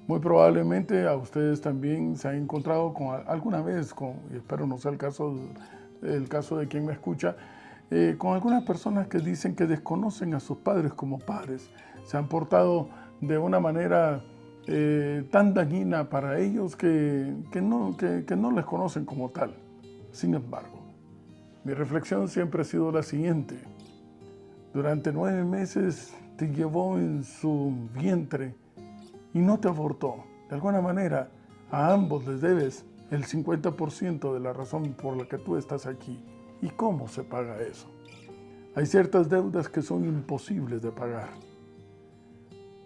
Muy probablemente a ustedes también se han encontrado alguna vez, y espero no sea el caso de quien me escucha, con algunas personas que dicen que desconocen a sus padres como padres. Se han portado de una manera tan dañina para ellos que no les conocen como tal. Sin embargo, mi reflexión siempre ha sido la siguiente. Durante 9 meses te llevó en su vientre y no te abortó. De alguna manera, a ambos les debes el 50% de la razón por la que tú estás aquí. ¿Y cómo se paga eso? Hay ciertas deudas que son imposibles de pagar.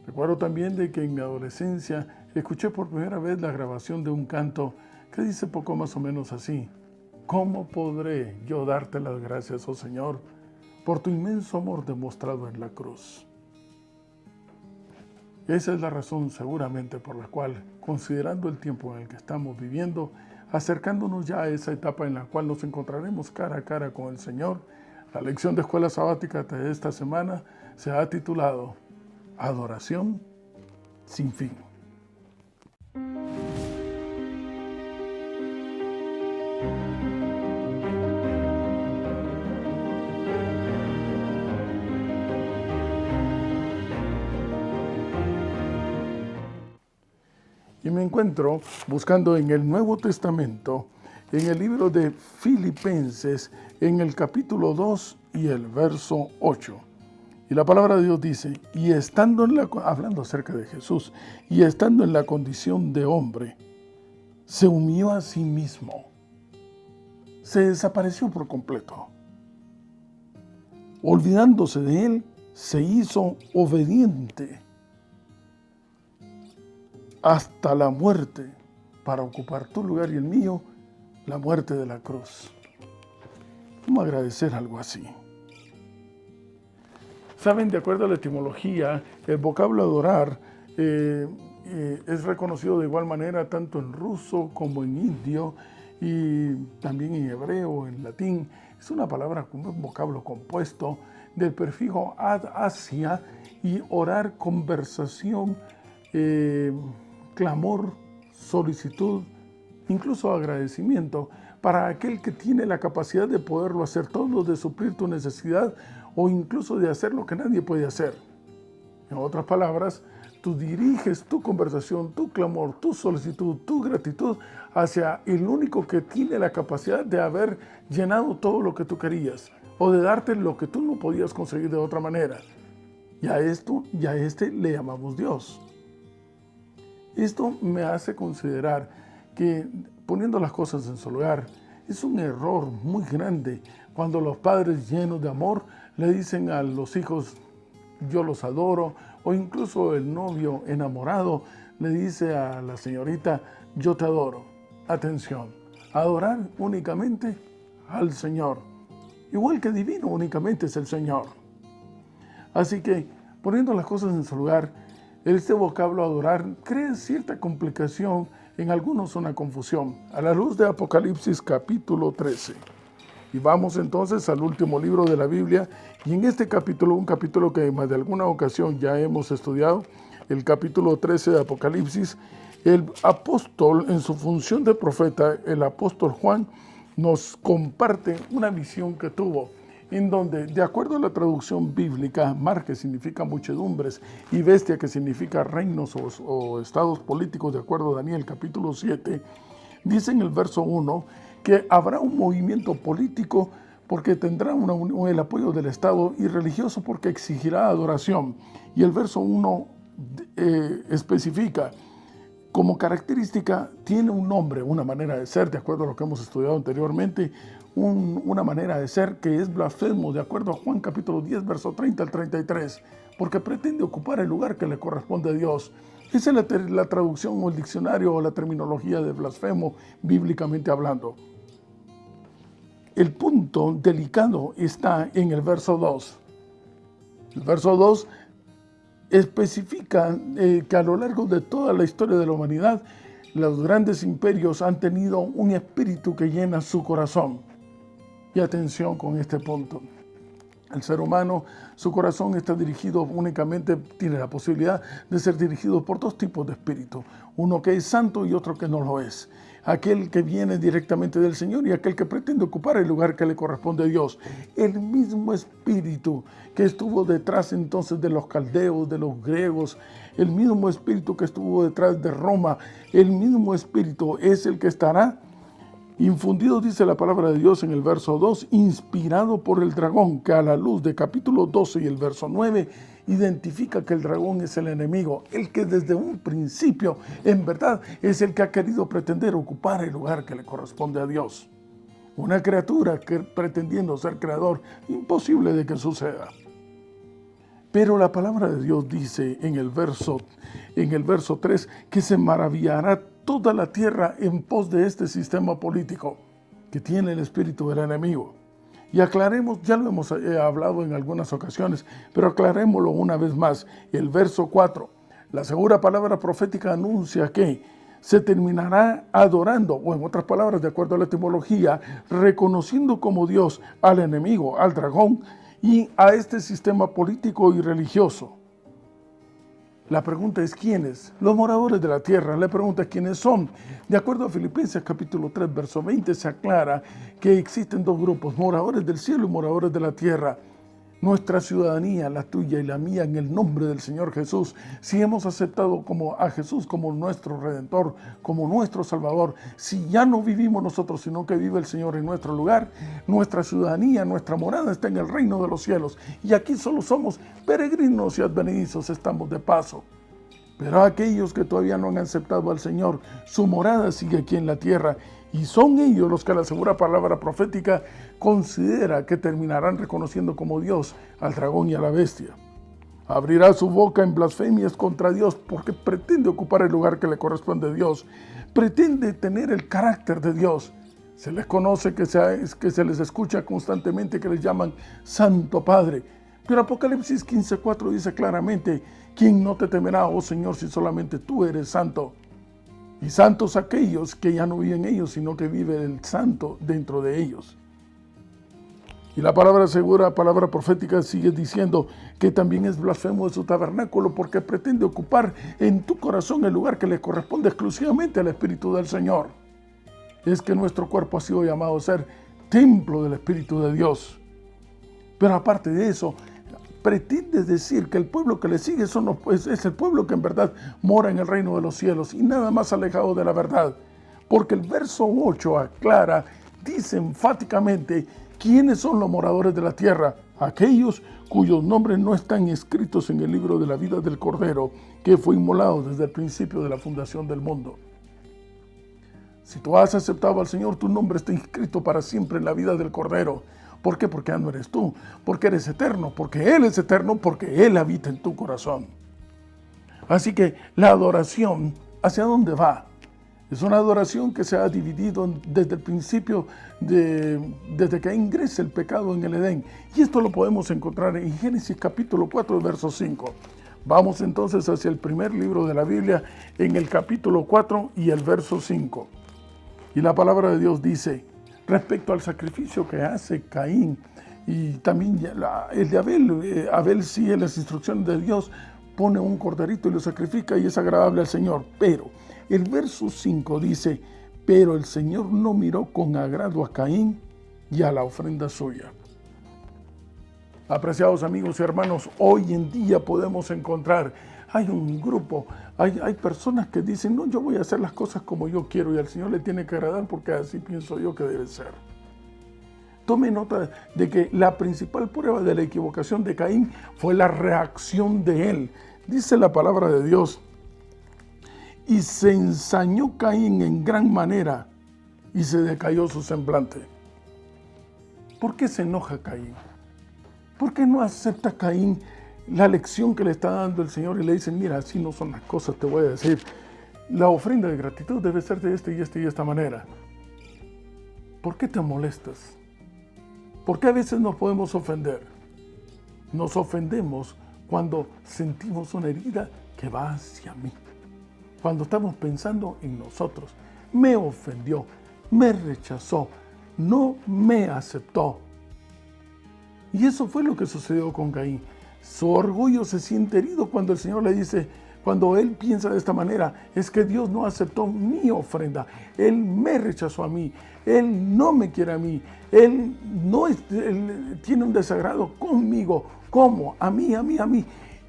Recuerdo también de que en mi adolescencia escuché por primera vez la grabación de un canto que dice poco más o menos así: ¿cómo podré yo darte las gracias, oh Señor, por tu inmenso amor demostrado en la cruz? Esa es la razón seguramente por la cual, considerando el tiempo en el que estamos viviendo, acercándonos ya a esa etapa en la cual nos encontraremos cara a cara con el Señor, la lección de escuela sabática de esta semana se ha titulado Adoración sin fin. Y me encuentro buscando en el Nuevo Testamento, en el libro de Filipenses, en el capítulo 2 y el verso 8. Y la palabra de Dios dice, hablando acerca de Jesús, y estando en la condición de hombre, se humilló a sí mismo. Se desapareció por completo. Olvidándose de él, se hizo obediente hasta la muerte, para ocupar tu lugar y el mío, la muerte de la cruz. ¿Cómo agradecer algo así? Saben, de acuerdo a la etimología, el vocablo adorar es reconocido de igual manera tanto en ruso como en indio y también en hebreo, en latín. Es una palabra con un vocablo compuesto del prefijo ad hacia y orar, conversación, clamor, solicitud, incluso agradecimiento, para aquel que tiene la capacidad de poderlo hacer todo, de suplir tu necesidad o incluso de hacer lo que nadie puede hacer. En otras palabras, tú diriges tu conversación, tu clamor, tu solicitud, tu gratitud hacia el único que tiene la capacidad de haber llenado todo lo que tú querías o de darte lo que tú no podías conseguir de otra manera. Y a este le llamamos Dios. Esto me hace considerar que, poniendo las cosas en su lugar, es un error muy grande cuando los padres llenos de amor le dicen a los hijos, yo los adoro, o incluso el novio enamorado le dice a la señorita, yo te adoro. Atención, adorar únicamente al Señor, igual que divino únicamente es el Señor. Así que, poniendo las cosas en su lugar, este vocablo adorar crea cierta complicación, en algunos una confusión, a la luz de Apocalipsis capítulo 13. Y vamos entonces al último libro de la Biblia, y en este capítulo, un capítulo que más de alguna ocasión ya hemos estudiado, el capítulo 13 de Apocalipsis, el apóstol, en su función de profeta, el apóstol Juan, nos comparte una visión que tuvo, en donde, de acuerdo a la traducción bíblica, mar, que significa muchedumbres, y bestia, que significa reinos o estados políticos, de acuerdo a Daniel capítulo 7, dice en el verso 1 que habrá un movimiento político porque tendrá el apoyo del Estado, y religioso porque exigirá adoración. Y el verso 1 especifica, como característica, tiene un nombre, una manera de ser, de acuerdo a lo que hemos estudiado anteriormente, una manera de ser que es blasfemo, de acuerdo a Juan capítulo 10, verso 30 al 33, porque pretende ocupar el lugar que le corresponde a Dios. Esa es la traducción o el diccionario o la terminología de blasfemo, bíblicamente hablando. El punto delicado está en el verso 2. El verso 2 especifica que a lo largo de toda la historia de la humanidad, los grandes imperios han tenido un espíritu que llena su corazón. Y atención con este punto. El ser humano, su corazón está dirigido únicamente, tiene la posibilidad de ser dirigido por dos tipos de espíritu. Uno que es santo y otro que no lo es. Aquel que viene directamente del Señor y aquel que pretende ocupar el lugar que le corresponde a Dios. El mismo espíritu que estuvo detrás entonces de los caldeos, de los griegos, el mismo espíritu que estuvo detrás de Roma, el mismo espíritu es el que estará infundido, dice la palabra de Dios en el verso 2, inspirado por el dragón, que a la luz de capítulo 12 y el verso 9, identifica que el dragón es el enemigo, el que desde un principio, en verdad, es el que ha querido pretender ocupar el lugar que le corresponde a Dios. Una criatura que pretendiendo ser creador, imposible de que suceda. Pero la palabra de Dios dice en el verso 3 que se maravillará toda la tierra en pos de este sistema político que tiene el espíritu del enemigo. Y aclaremos, ya lo hemos hablado en algunas ocasiones, pero aclarémoslo una vez más. El verso 4, la segura palabra profética anuncia que se terminará adorando, o en otras palabras, de acuerdo a la etimología, reconociendo como Dios al enemigo, al dragón, y a este sistema político y religioso. La pregunta es ¿quiénes? Los moradores de la tierra. La pregunta es ¿quiénes son? De acuerdo a Filipenses capítulo 3, verso 20, se aclara que existen dos grupos, moradores del cielo y moradores de la tierra. Nuestra ciudadanía, la tuya y la mía, en el nombre del Señor Jesús, si hemos aceptado a Jesús como nuestro Redentor, como nuestro Salvador, si ya no vivimos nosotros, sino que vive el Señor en nuestro lugar, nuestra ciudadanía, nuestra morada está en el reino de los cielos. Y aquí solo somos peregrinos y advenedizos, estamos de paso. Pero aquellos que todavía no han aceptado al Señor, su morada sigue aquí en la tierra. Y son ellos los que la segura palabra profética considera que terminarán reconociendo como Dios al dragón y a la bestia. Abrirá su boca en blasfemias contra Dios porque pretende ocupar el lugar que le corresponde a Dios. Pretende tener el carácter de Dios. Se les conoce que se les escucha constantemente que les llaman Santo Padre. Pero Apocalipsis 15:4 dice claramente, ¿quién no te temerá, oh Señor, si solamente tú eres santo? Y santos aquellos que ya no viven ellos, sino que vive el santo dentro de ellos. Y la palabra segura, palabra profética, sigue diciendo que también es blasfemo de su tabernáculo porque pretende ocupar en tu corazón el lugar que le corresponde exclusivamente al Espíritu del Señor. Es que nuestro cuerpo ha sido llamado a ser templo del Espíritu de Dios. Pero aparte de eso, pretende decir que el pueblo que le sigue es el pueblo que en verdad mora en el reino de los cielos y nada más alejado de la verdad. Porque el verso 8 aclara, dice enfáticamente, ¿quiénes son los moradores de la tierra? Aquellos cuyos nombres no están escritos en el libro de la vida del Cordero, que fue inmolado desde el principio de la fundación del mundo. Si tú has aceptado al Señor, tu nombre está inscrito para siempre en la vida del Cordero. ¿Por qué? Porque ya no eres tú, porque eres eterno, porque Él es eterno, porque Él habita en tu corazón. Así que la adoración, ¿hacia dónde va? Es una adoración que se ha dividido desde el principio, desde que ingresa el pecado en el Edén. Y esto lo podemos encontrar en Génesis capítulo 4, verso 5. Vamos entonces hacia el primer libro de la Biblia, en el capítulo 4 y el verso 5. Y la palabra de Dios dice, respecto al sacrificio que hace Caín y también el de Abel, Abel sigue las instrucciones de Dios, pone un corderito y lo sacrifica y es agradable al Señor. Pero el verso 5 dice, pero el Señor no miró con agrado a Caín y a la ofrenda suya. Apreciados amigos y hermanos, hoy en día podemos encontrar, hay un grupo, hay personas que dicen, no, yo voy a hacer las cosas como yo quiero y al Señor le tiene que agradar porque así pienso yo que debe ser. Tome nota de que la principal prueba de la equivocación de Caín fue la reacción de él. Dice la palabra de Dios, y se ensañó Caín en gran manera y se decayó su semblante. ¿Por qué se enoja Caín? ¿Por qué no acepta Caín la lección que le está dando el Señor y le dicen, mira, así no son las cosas, te voy a decir, la ofrenda de gratitud debe ser de esta manera? ¿Por qué te molestas? ¿Por qué a veces nos podemos ofender? Nos ofendemos cuando sentimos una herida que va hacia mí. Cuando estamos pensando en nosotros. Me ofendió, me rechazó, no me aceptó. Y eso fue lo que sucedió con Caín. Su orgullo se siente herido cuando el Señor le dice, cuando él piensa de esta manera, es que Dios no aceptó mi ofrenda, Él me rechazó a mí, Él no me quiere a mí, Él tiene un desagrado conmigo. ¿Cómo? A mí.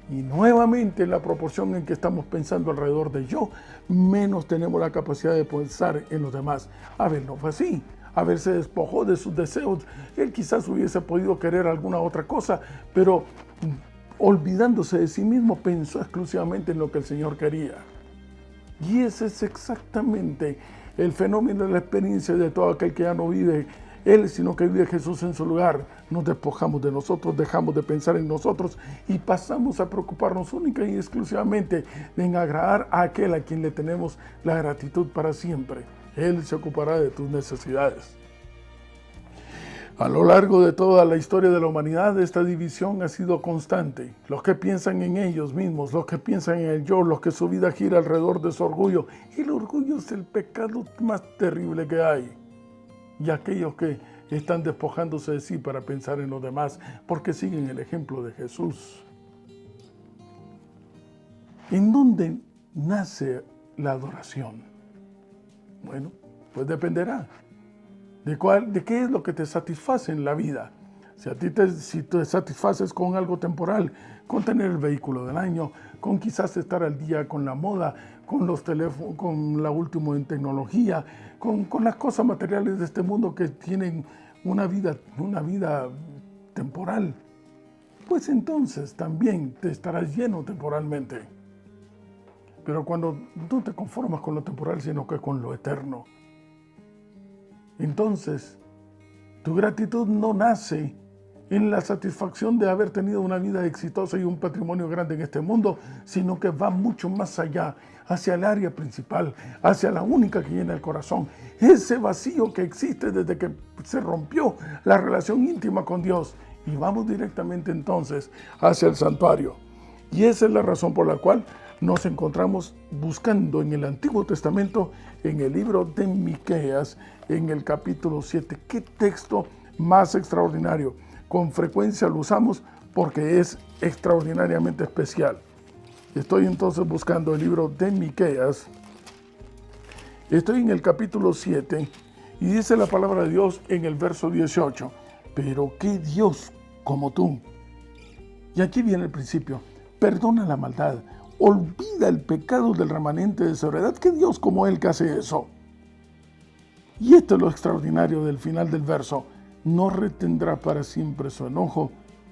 Y nuevamente, en la proporción en que estamos pensando alrededor de yo, menos tenemos la capacidad de pensar en los demás. A ver, no fue así. A ver, se despojó de sus deseos. Él quizás hubiese podido querer alguna otra cosa, pero olvidándose de sí mismo, pensó exclusivamente en lo que el Señor quería. Y ese es exactamente el fenómeno de la experiencia de todo aquel que ya no vive Él, sino que vive Jesús en su lugar. Nos despojamos de nosotros, dejamos de pensar en nosotros y pasamos a preocuparnos única y exclusivamente en agradar a aquel a quien le tenemos la gratitud para siempre. Él se ocupará de tus necesidades. A lo largo de toda la historia de la humanidad, esta división ha sido constante. Los que piensan en ellos mismos, los que piensan en el yo, los que su vida gira alrededor de su orgullo. El orgullo es el pecado más terrible que hay. Y aquellos que están despojándose de sí para pensar en los demás, porque siguen el ejemplo de Jesús. ¿En dónde nace la adoración? Bueno, pues dependerá. ¿De qué es lo que te satisface en la vida? Si te satisfaces con algo temporal, con tener el vehículo del año, con quizás estar al día con la moda, con los teléfonos, con la última en tecnología, con las cosas materiales de este mundo que tienen una vida temporal, pues entonces también te estarás lleno temporalmente. Pero cuando no te conformas con lo temporal, sino que con lo eterno, entonces tu gratitud no nace en la satisfacción de haber tenido una vida exitosa y un patrimonio grande en este mundo, sino que va mucho más allá, hacia el área principal, hacia la única que llena el corazón. Ese vacío que existe desde que se rompió la relación íntima con Dios. Y vamos directamente entonces hacia el santuario. Y esa es la razón por la cual nos encontramos buscando en el Antiguo Testamento, en el libro de Miqueas, en el capítulo 7. ¡Qué texto más extraordinario! Con frecuencia lo usamos porque es extraordinariamente especial. Estoy entonces buscando el libro de Miqueas. Estoy en el capítulo 7 y dice la palabra de Dios en el verso 18. Pero qué Dios como tú. Y aquí viene el principio. Perdona la maldad. Olvida el pecado del remanente de sobriedad. ¿Qué Dios como Él que hace eso? Y esto es lo extraordinario del final del verso. No retendrá para siempre su enojo,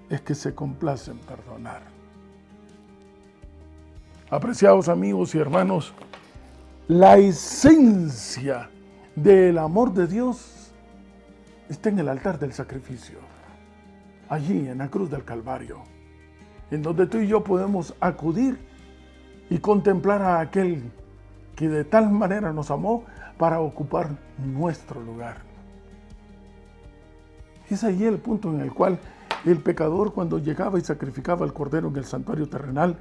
es que se complace en perdonar. Apreciados amigos y hermanos, la esencia del amor de Dios está en el altar del sacrificio, allí en la cruz del Calvario, en donde tú y yo podemos acudir y contemplar a aquel que de tal manera nos amó para ocupar nuestro lugar. Es allí el punto en el cual el pecador, cuando llegaba y sacrificaba al cordero en el santuario terrenal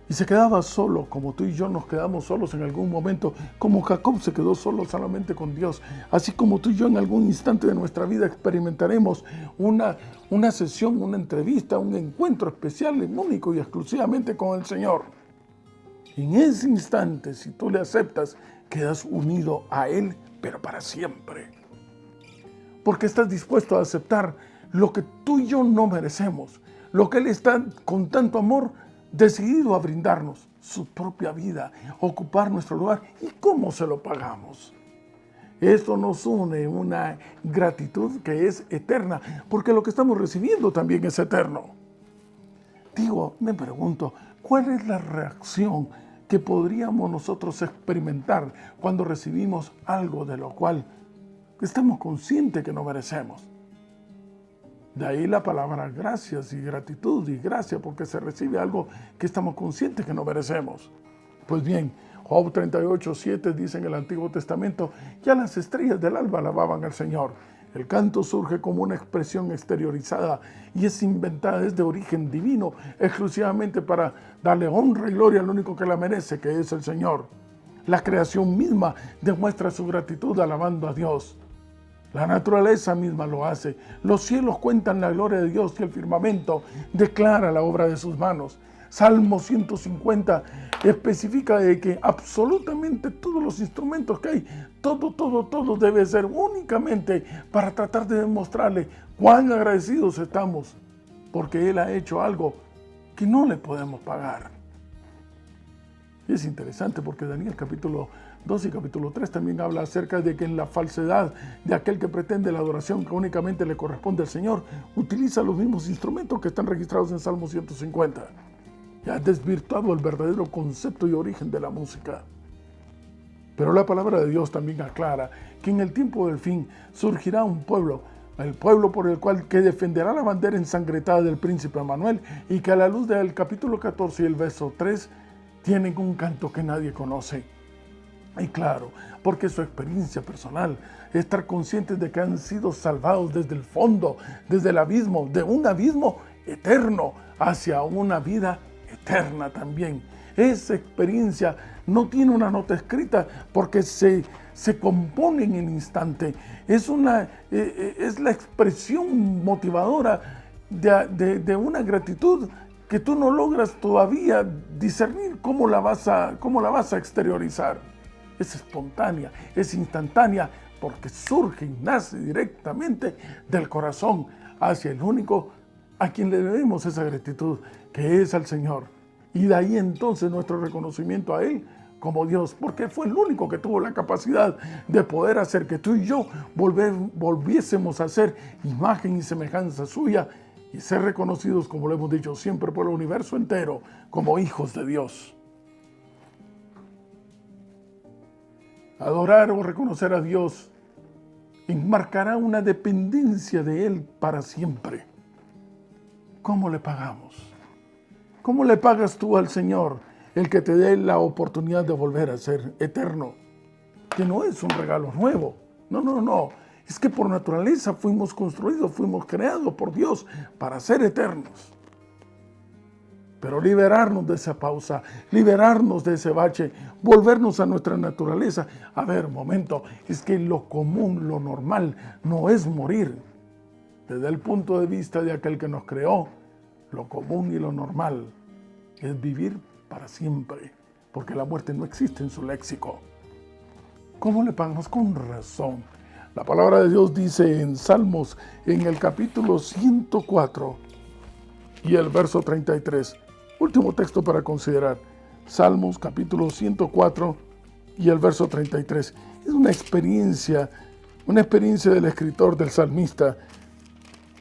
y se quedaba solo, como tú y yo nos quedamos solos en algún momento, como Jacob se quedó solo solamente con Dios, así como tú y yo en algún instante de nuestra vida experimentaremos una sesión, una entrevista, un encuentro especial, único y exclusivamente con el Señor. En ese instante, si tú le aceptas, quedas unido a Él, pero para siempre. Porque estás dispuesto a aceptar lo que tú y yo no merecemos, lo que Él está con tanto amor decidido a brindarnos, su propia vida, ocupar nuestro lugar. ¿Y cómo se lo pagamos? Esto nos une una gratitud que es eterna, porque lo que estamos recibiendo también es eterno. Me pregunto, ¿cuál es la reacción que podríamos nosotros experimentar cuando recibimos algo de lo cual estamos conscientes que no merecemos? De ahí la palabra gracias y gratitud y gracia, porque se recibe algo que estamos conscientes que no merecemos. Pues bien, Job 38:7 dice en el Antiguo Testamento, ya las estrellas del alba alababan al Señor. El canto surge como una expresión exteriorizada y es inventada, es de origen divino, exclusivamente para darle honra y gloria al único que la merece, que es el Señor. La creación misma demuestra su gratitud alabando a Dios. La naturaleza misma lo hace. Los cielos cuentan la gloria de Dios y el firmamento declara la obra de sus manos. Salmo 150 especifica de que absolutamente todos los instrumentos que hay, todo debe ser únicamente para tratar de demostrarle cuán agradecidos estamos, porque Él ha hecho algo que no le podemos pagar. Y es interesante porque Daniel capítulo 2 y capítulo 3 también habla acerca de que en la falsedad de aquel que pretende la adoración que únicamente le corresponde al Señor, utiliza los mismos instrumentos que están registrados en Salmo 150. Y ha desvirtuado el verdadero concepto y origen de la música. Pero la palabra de Dios también aclara que en el tiempo del fin surgirá un pueblo, el pueblo por el cual que defenderá la bandera ensangrentada del príncipe Emmanuel, y que a la luz del capítulo 14 y el verso 3 tienen un canto que nadie conoce. Y claro, porque su experiencia personal, estar conscientes de que han sido salvados desde el fondo, desde el abismo, de un abismo eterno hacia una vida eterna también. Esa experiencia no tiene una nota escrita porque se compone en el instante. Es la expresión motivadora de una gratitud que tú no logras todavía discernir cómo la vas a exteriorizar. Es espontánea, es instantánea, porque surge y nace directamente del corazón hacia el único a quien le debemos esa gratitud, que es al Señor. Y de ahí entonces nuestro reconocimiento a Él como Dios, porque fue el único que tuvo la capacidad de poder hacer que tú y yo volviésemos a ser imagen y semejanza suya y ser reconocidos, como lo hemos dicho siempre, por el universo entero, como hijos de Dios. Adorar o reconocer a Dios enmarcará una dependencia de Él para siempre. ¿Cómo le pagamos? ¿Cómo le pagas tú al Señor el que te dé la oportunidad de volver a ser eterno? Que no es un regalo nuevo. No. Es que por naturaleza fuimos construidos, fuimos creados por Dios para ser eternos. Pero liberarnos de esa pausa, liberarnos de ese bache, volvernos a nuestra naturaleza. A ver, momento, es que lo común, lo normal, no es morir. Desde el punto de vista de aquel que nos creó, lo común y lo normal es vivir para siempre, porque la muerte no existe en su léxico. ¿Cómo le pagamos? Con razón. La palabra de Dios dice en Salmos, en el capítulo 104 y el verso 33. Último texto para considerar. Salmos, capítulo 104 y el verso 33. Es una experiencia del escritor, del salmista,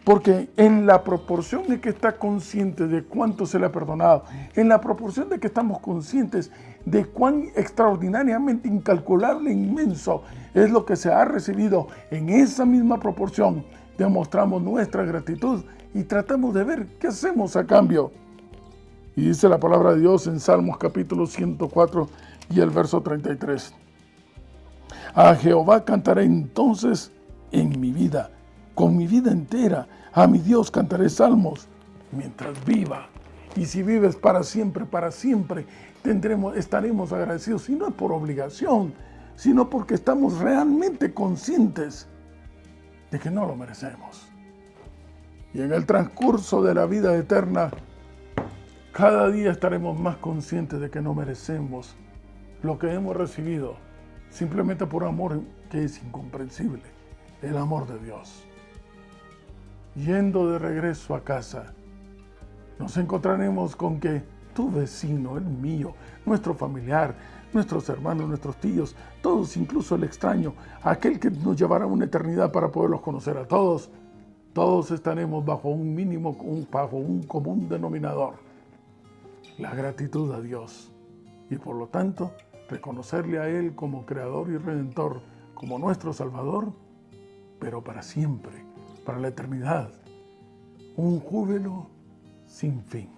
porque en la proporción de que está consciente de cuánto se le ha perdonado, en la proporción de que estamos conscientes de cuán extraordinariamente incalculable e inmenso es lo que se ha recibido, en esa misma proporción demostramos nuestra gratitud y tratamos de ver qué hacemos a cambio. Y dice la palabra de Dios en Salmos capítulo 104 y el verso 33. A Jehová cantaré entonces en mi vida, con mi vida entera. A mi Dios cantaré salmos mientras viva. Y si vives para siempre, estaremos agradecidos. Y no es por obligación, sino porque estamos realmente conscientes de que no lo merecemos. Y en el transcurso de la vida eterna, cada día estaremos más conscientes de que no merecemos lo que hemos recibido, simplemente por amor que es incomprensible, el amor de Dios. Yendo de regreso a casa, nos encontraremos con que tu vecino, el mío, nuestro familiar, nuestros hermanos, nuestros tíos, todos, incluso el extraño, aquel que nos llevará una eternidad para poderlos conocer a todos, todos estaremos bajo un común denominador: la gratitud a Dios, y por lo tanto reconocerle a Él como Creador y Redentor, como nuestro Salvador, pero para siempre, para la eternidad, un júbilo sin fin.